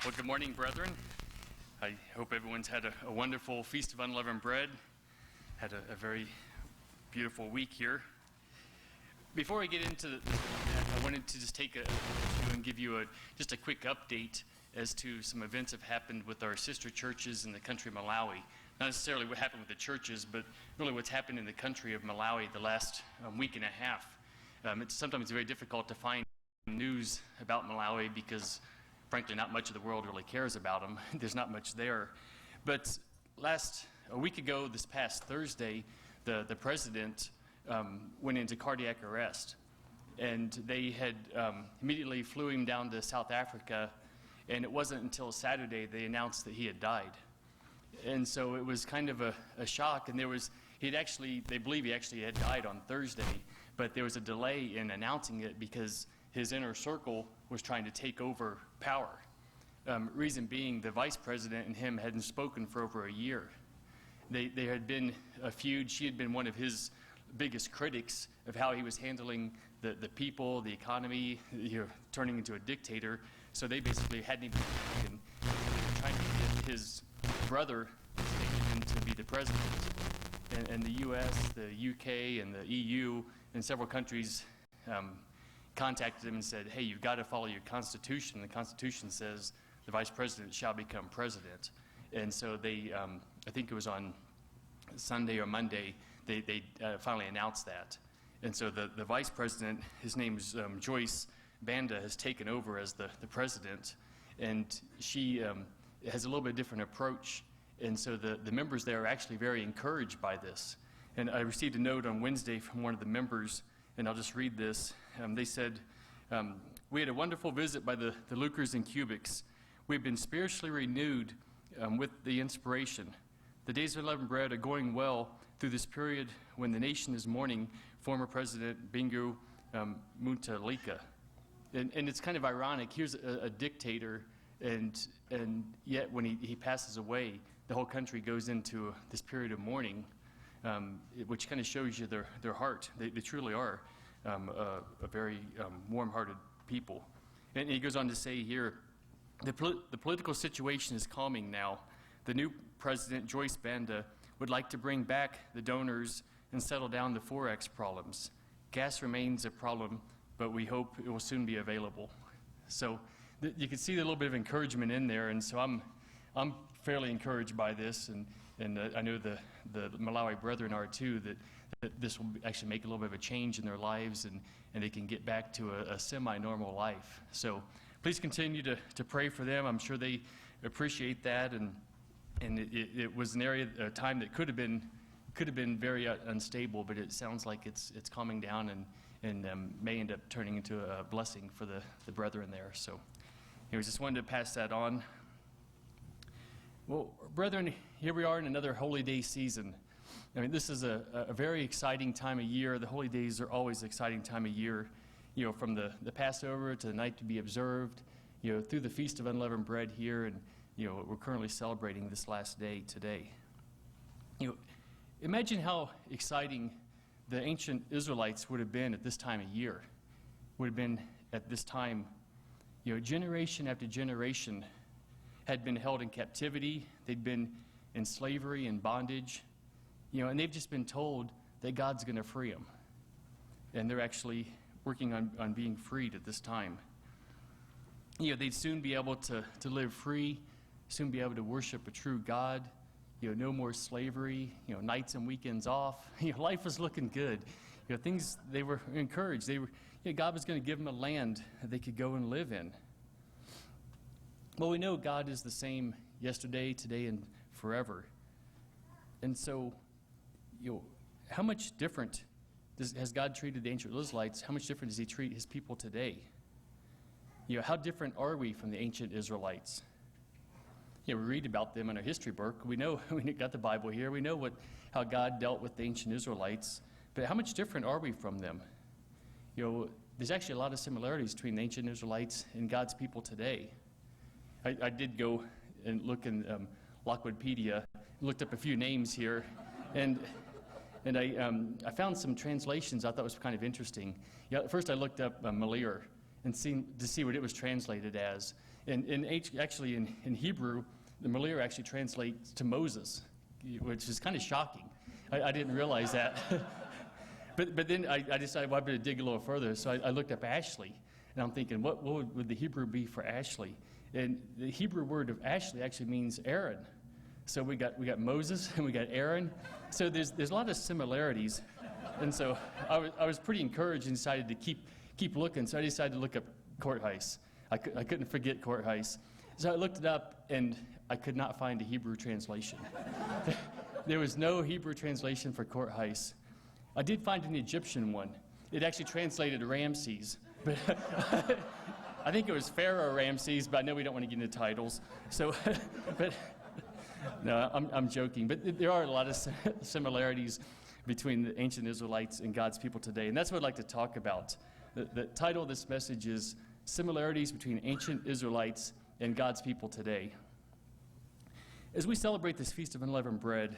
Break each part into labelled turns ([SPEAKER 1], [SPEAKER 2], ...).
[SPEAKER 1] Well, good morning, brethren. I hope everyone's had a wonderful Feast of Unleavened Bread, had a very beautiful week here. Before I get into that, I wanted to just take and give you just a quick update as to some events that have happened with our sister churches in the country of Malawi. Not necessarily what happened with the churches, but really what's happened in the country of Malawi the last week and a half. It's sometimes very difficult to find news about Malawi because frankly, not much of the world really cares about them. There's not much there. But a week ago, this past Thursday, the president went into cardiac arrest. And they had immediately flew him down to South Africa. And it wasn't until Saturday they announced that he had died. And so it was kind of a shock. And they believe he actually had died on Thursday. But there was a delay in announcing it because his inner circle was trying to take over power. Reason being, the vice president and him hadn't spoken for over a year. There had been a feud. She had been one of his biggest critics of how he was handling the people, the economy, turning into a dictator. So they basically hadn't even spoken. They were trying to get his brother to be the president. And the U.S., the U.K., and the EU, and several countries contacted him and said, hey, you've got to follow your Constitution. The Constitution says the vice president shall become president. And so they, I think it was on Sunday or Monday, they finally announced that. And so the vice president, his name is Joyce Banda, has taken over as the president. And she has a little bit different approach. And so the members there are actually very encouraged by this. And I received a note on Wednesday from one of the members, and I'll just read this. They said, we had a wonderful visit by the Lucers and Cubics. We've been spiritually renewed with the inspiration. The days of unleavened bread are going well through this period when the nation is mourning former President Bingu Mutharika. And it's kind of ironic. Here's a dictator, and yet when he passes away, the whole country goes into this period of mourning, which kind of shows you their heart. They truly are a very warm-hearted people. And he goes on to say here, the political situation is calming now. The new president, Joyce Banda, would like to bring back the donors and settle down the Forex problems. Gas remains a problem, but we hope it will soon be available. So you can see a little bit of encouragement in there, and so I'm fairly encouraged by this, and I know the Malawi brethren are too, that this will actually make a little bit of a change in their lives, and they can get back to a semi-normal life. So please continue to pray for them. I'm sure they appreciate that, and it was an area, a time that could have been very unstable, but it sounds like it's calming down and may end up turning into a blessing for the brethren there. So anyways, just wanted to pass that on. Well, brethren, here we are in another Holy Day season. I mean, this is a very exciting time of year. The holy days are always an exciting time of year, from the Passover to the night to be observed, through the Feast of Unleavened Bread here, and, we're currently celebrating this last day today. Imagine how exciting the ancient Israelites would have been at this time of year. Would have been at this time, generation after generation had been held in captivity. They'd been in slavery and bondage. And they've just been told that God's going to free them. And they're actually working on being freed at this time. They'd soon be able to live free, soon be able to worship a true God, no more slavery, nights and weekends off. Life was looking good. Things, they were encouraged. God was going to give them a land that they could go and live in. Well, we know God is the same yesterday, today, and forever. And so, how much different has God treated the ancient Israelites? How much different does he treat his people today? How different are we from the ancient Israelites? We read about them in our history book. We know, we got the Bible here. We know how God dealt with the ancient Israelites. But how much different are we from them? There's actually a lot of similarities between the ancient Israelites and God's people today. I did go and look in Lockwoodpedia, looked up a few names here, and I found some translations I thought was kind of interesting. First I looked up Malir, and to see what it was translated as. Actually, in Hebrew, the Malir actually translates to Moses, which is kind of shocking. I didn't realize that. but then I decided, well, I better dig a little further. So I looked up Ashley, and I'm thinking, what would the Hebrew be for Ashley? And the Hebrew word of Ashley actually means Aaron. So we got Moses and we got Aaron. So there's a lot of similarities. And so I was pretty encouraged and decided to keep looking. So I decided to look up Court Heist. I couldn't forget Court Heist. So I looked it up, and I could not find a Hebrew translation. There was no Hebrew translation for Court Heist. I did find an Egyptian one. It actually translated Ramses. But I think it was Pharaoh Ramses, but I know we don't want to get into titles. So, but no, I'm joking. But there are a lot of similarities between the ancient Israelites and God's people today. And that's what I'd like to talk about. The title of this message is Similarities Between Ancient Israelites and God's People Today. As we celebrate this Feast of Unleavened Bread,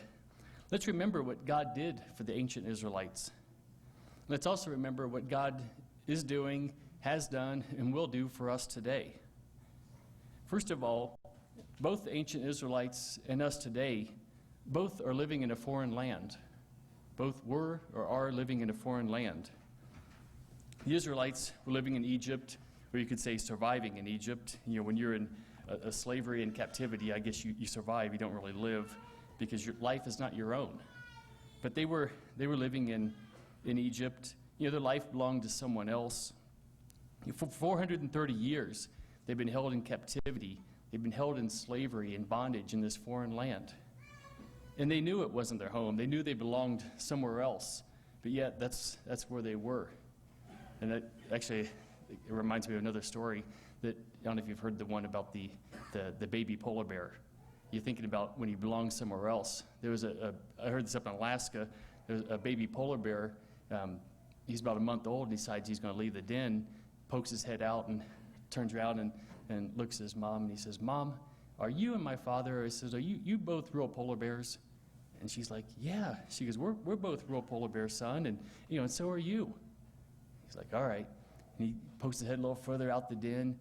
[SPEAKER 1] let's remember what God did for the ancient Israelites. Let's also remember what God is doing, has done, and will do for us today. First of all, both the ancient Israelites and us today, both are living in a foreign land. Both were or are living in a foreign land. The Israelites were living in Egypt, or you could say surviving in Egypt. You know, when you're in a slavery and captivity, I guess you survive, you don't really live, because your life is not your own. But they were living in Egypt. You know, their life belonged to someone else. For 430 years, they've been held in captivity. They've been held in slavery and bondage in this foreign land. And they knew it wasn't their home. They knew they belonged somewhere else. But yet, that's where they were. And that actually, it reminds me of another story that, I don't know if you've heard the one about the baby polar bear. You're thinking about when he belongs somewhere else. There was I heard this up in Alaska, there's a baby polar bear. He's about a month old and decides he's going to leave the den, pokes his head out and turns around and looks at his mom, and he says, "Mom, are you and my father," he says, "are you both real polar bears?" And she's like, "Yeah." She goes, we're both real polar bears, son, and and so are you. He's like, "All right." And he pokes his head a little further out the den, and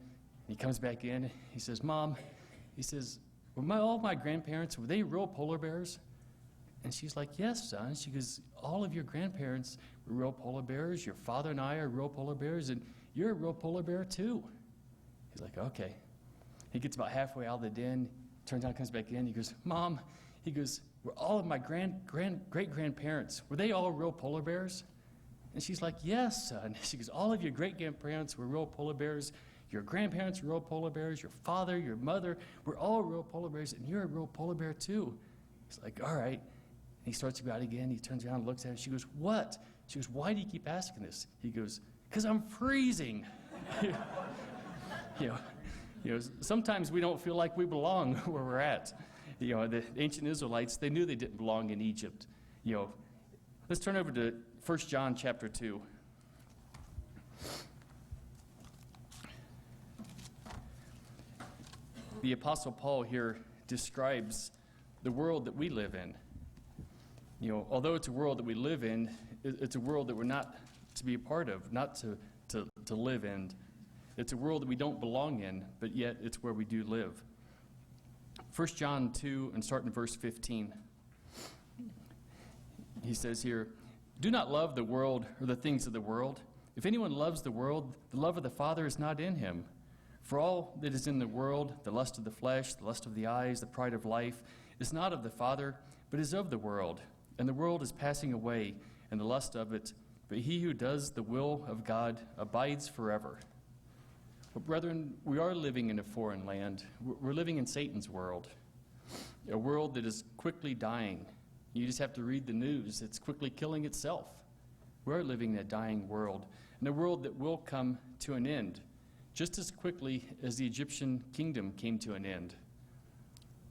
[SPEAKER 1] he comes back in. He says, "Mom," he says, all my grandparents, were they real polar bears?" And she's like, "Yes, son." She goes, "All of your grandparents were real polar bears. Your father and I are real polar bears, and you're a reat polar bear too." He's like, "Okay." He gets about halfway out of the den, turns out, comes back in. He goes, "Mom," he goes, "were all of my great-grandparents, were they all real polar bears?" And she's like, "Yes, son." She goes, "All of your great-grandparents were real polar bears. Your grandparents were real polar bears. Your father, your mother were all real polar bears, and you're a real polar bear too." He's like, "All right." And he starts to go out again. He turns around and looks at her. She goes, "What?" She goes, "Why do you keep asking this?" He goes, "Because I'm freezing." Sometimes we don't feel like we belong where we're at. The ancient Israelites, they knew they didn't belong in Egypt. Let's turn over to 1 John chapter 2. The Apostle Paul here describes the world that we live in. Although it's a world that we live in, it's a world that we're not to be a part of, not to live in. It's a world that we don't belong in, but yet it's where we do live. 1 John 2, and starting in verse 15. He says here, "Do not love the world or the things of the world. If anyone loves the world, the love of the Father is not in him. For all that is in the world, the lust of the flesh, the lust of the eyes, the pride of life, is not of the Father, but is of the world. And the world is passing away, and the lust of it, but he who does the will of God abides forever." But brethren, we are living in a foreign land. We're living in Satan's world, a world that is quickly dying. You just have to read the news. It's quickly killing itself. We're living in a dying world, and a world that will come to an end, just as quickly as the Egyptian kingdom came to an end.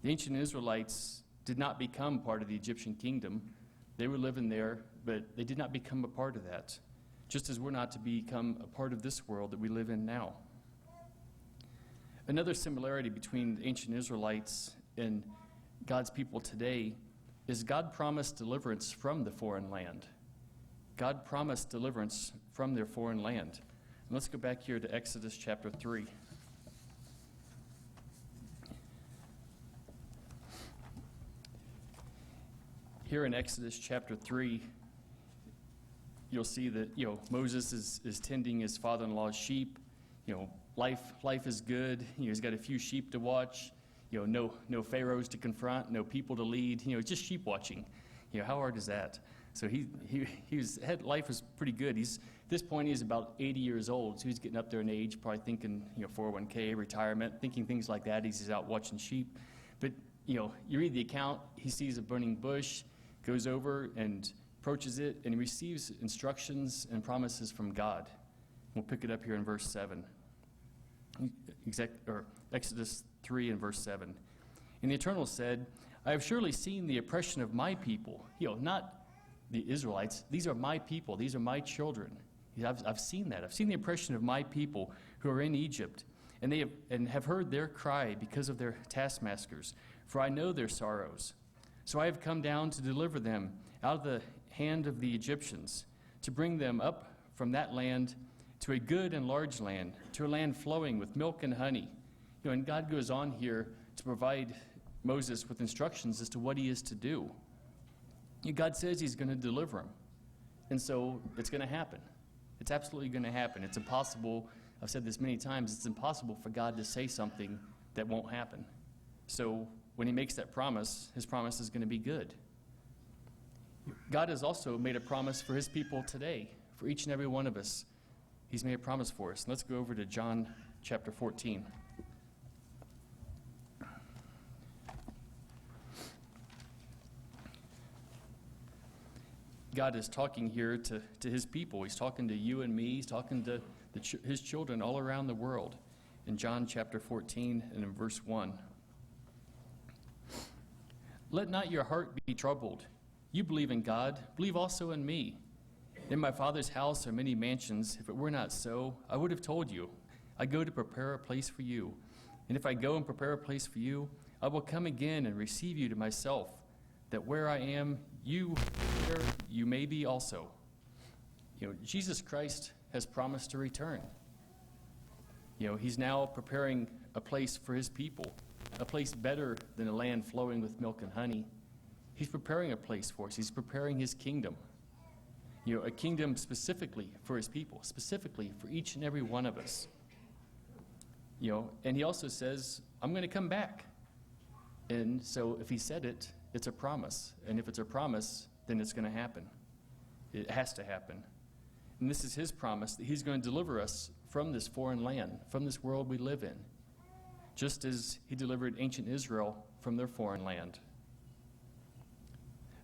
[SPEAKER 1] The ancient Israelites did not become part of the Egyptian kingdom. They were living there, but they did not become a part of that, just as we're not to become a part of this world that we live in now. Another similarity between the ancient Israelites and God's people today is God promised deliverance from the foreign land. God promised deliverance from their foreign land. Let's go back here to Exodus chapter 3. Here in Exodus chapter 3, you'll see that, Moses is tending his father-in-law's sheep. Life is good. He's got a few sheep to watch. No pharaohs to confront, no people to lead. Just sheep watching. How hard is that? So life was pretty good. At this point, he's about 80 years old, so he's getting up there in age, probably thinking, 401k, retirement, thinking things like that. He's out watching sheep. But, you read the account, he sees a burning bush, goes over and approaches it, and he receives instructions and promises from God. We'll pick it up here in verse 7. Exodus 3 and verse 7. And the Eternal said, I have surely seen the oppression of my people. Not the Israelites. These are my people. These are my children. I've seen that. I've seen the oppression of my people who are in Egypt, and have heard their cry because of their taskmasters. For I know their sorrows. So I have come down to deliver them out of the hand of the Egyptians, to bring them up from that land to a good and large land, to a land flowing with milk and honey. And God goes on here to provide Moses with instructions as to what he is to do. God says he's going to deliver him. And so it's going to happen. It's absolutely going to happen. It's impossible, I've said this many times, it's impossible for God to say something that won't happen. So when he makes that promise, his promise is going to be good. God has also made a promise for his people today, for each and every one of us. He's made a promise for us. Let's go over to John chapter 14. God is talking here to his people. He's talking to you and me. He's talking to his children all around the world. In John chapter 14 and in verse 1. Let not your heart be troubled. You believe in God, believe also in me. In my Father's house are many mansions. If it were not so, I would have told you. I go to prepare a place for you. And if I go and prepare a place for you, I will come again and receive you to myself, that where I am, there you may be also. Jesus Christ has promised to return. He's now preparing a place for his people, a place better than a land flowing with milk and honey. He's preparing a place for us. He's preparing his kingdom. A kingdom specifically for his people, specifically for each and every one of us. And he also says, I'm going to come back. And so if he said it, it's a promise. And if it's a promise, then it's going to happen. It has to happen. And this is his promise that he's going to deliver us from this foreign land, from this world we live in, just as he delivered ancient Israel from their foreign land.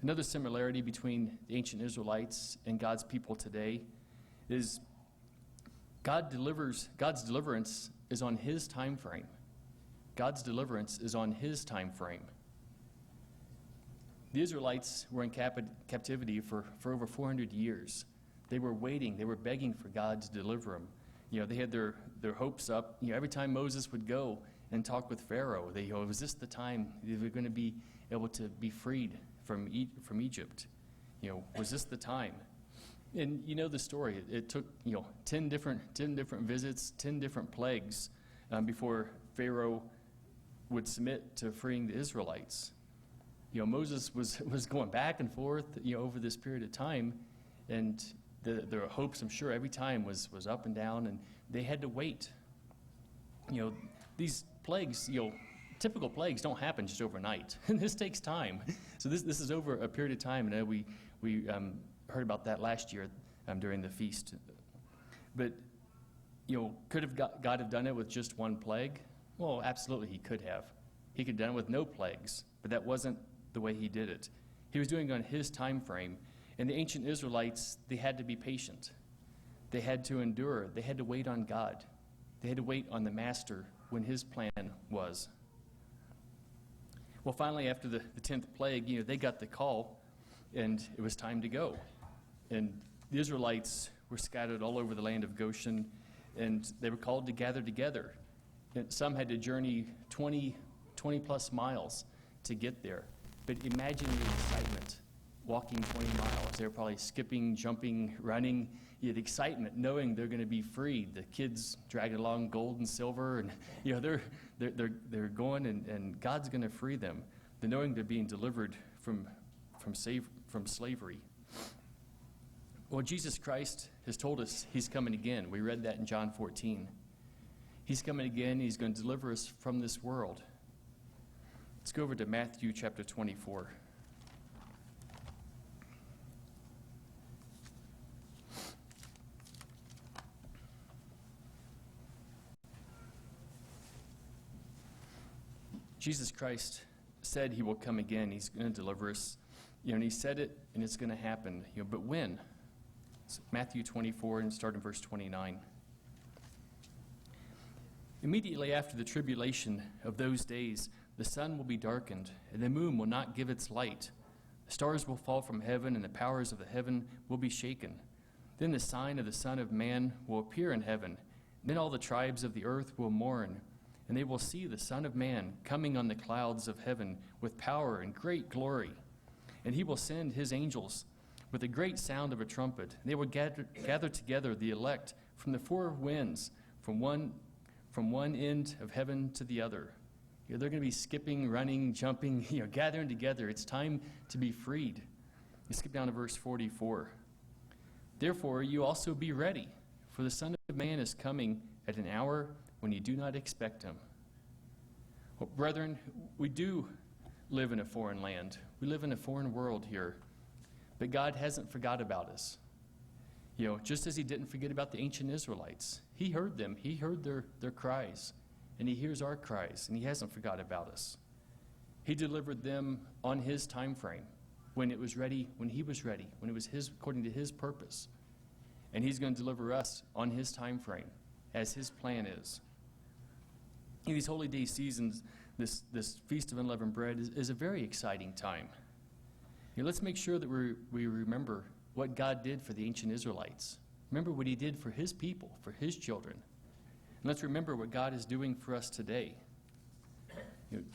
[SPEAKER 1] Another similarity between the ancient Israelites and God's people today is God's deliverance is on his time frame. God's deliverance is on his time frame. The Israelites were in captivity for over 400 years. They were waiting. They were begging for God to deliver them. They had their hopes up. Every time Moses would go and talk with Pharaoh, was this the time they were going to be able to be freed from Egypt? Was this the time? And you know the story. It took 10 different visits, 10 different plagues before Pharaoh would submit to freeing the Israelites. Moses was going back and forth over this period of time, and their hopes, I'm sure, every time was up and down, and they had to wait. These plagues, typical plagues don't happen just overnight. This takes time. So this is over a period of time, and we heard about that last year during the feast. But could God have done it with just one plague? Well, absolutely, he could have. He could have done it with no plagues, but that wasn't the way he did it. He was doing it on his time frame. And the ancient Israelites, they had to be patient. They had to endure. They had to wait on God. They had to wait on the Master when his plan was. Well, finally, after the 10th plague, they got the call, and it was time to go. And the Israelites were scattered all over the land of Goshen, and they were called to gather together. And some had to journey 20 plus miles to get there. But imagine the excitement. walking 20 miles. They were probably skipping, jumping, running. You had excitement, knowing they're going to be freed. The kids dragging along gold and silver, and they're going, and God's going to free them. The knowing they're being delivered from slavery. Well, Jesus Christ has told us he's coming again. We read that in John 14. He's coming again. He's going to deliver us from this world. Let's go over to Matthew chapter 24. Jesus Christ said he will come again. He's going to deliver us. And he said it, and it's going to happen. But when? It's Matthew 24, and start in verse 29. Immediately after the tribulation of those days, the sun will be darkened, and the moon will not give its light. The stars will fall from heaven, and the powers of the heaven will be shaken. Then the sign of the Son of Man will appear in heaven. Then all the tribes of the earth will mourn, and they will see the Son of Man coming on the clouds of heaven with power and great glory. And he will send his angels with a great sound of a trumpet. And they will gather together the elect from the four winds, from one end of heaven to the other. They're going to be skipping, running, jumping, gathering together. It's time to be freed. You skip down to verse 44. Therefore, you also be ready, for the Son of Man is coming at an hour when you do not expect him. Well, brethren, we do live in a foreign land. We live in a foreign world here. But God hasn't forgot about us. Just as he didn't forget about the ancient Israelites. He heard them. He heard their cries. And he hears our cries. And he hasn't forgot about us. He delivered them on his time frame, when it was ready, when he was ready, when it was his, according to his purpose. And he's going to deliver us on his time frame, as his plan is. In these holy day seasons, this Feast of Unleavened Bread is a very exciting time. Let's make sure that we remember what God did for the ancient Israelites. Remember what he did for his people, for his children. And let's remember what God is doing for us today.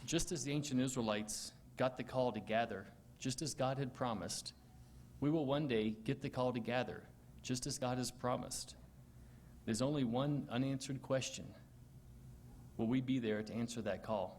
[SPEAKER 1] Just as the ancient Israelites got the call to gather, just as God had promised, we will one day get the call to gather, just as God has promised. There's only one unanswered question. Will we be there to answer that call?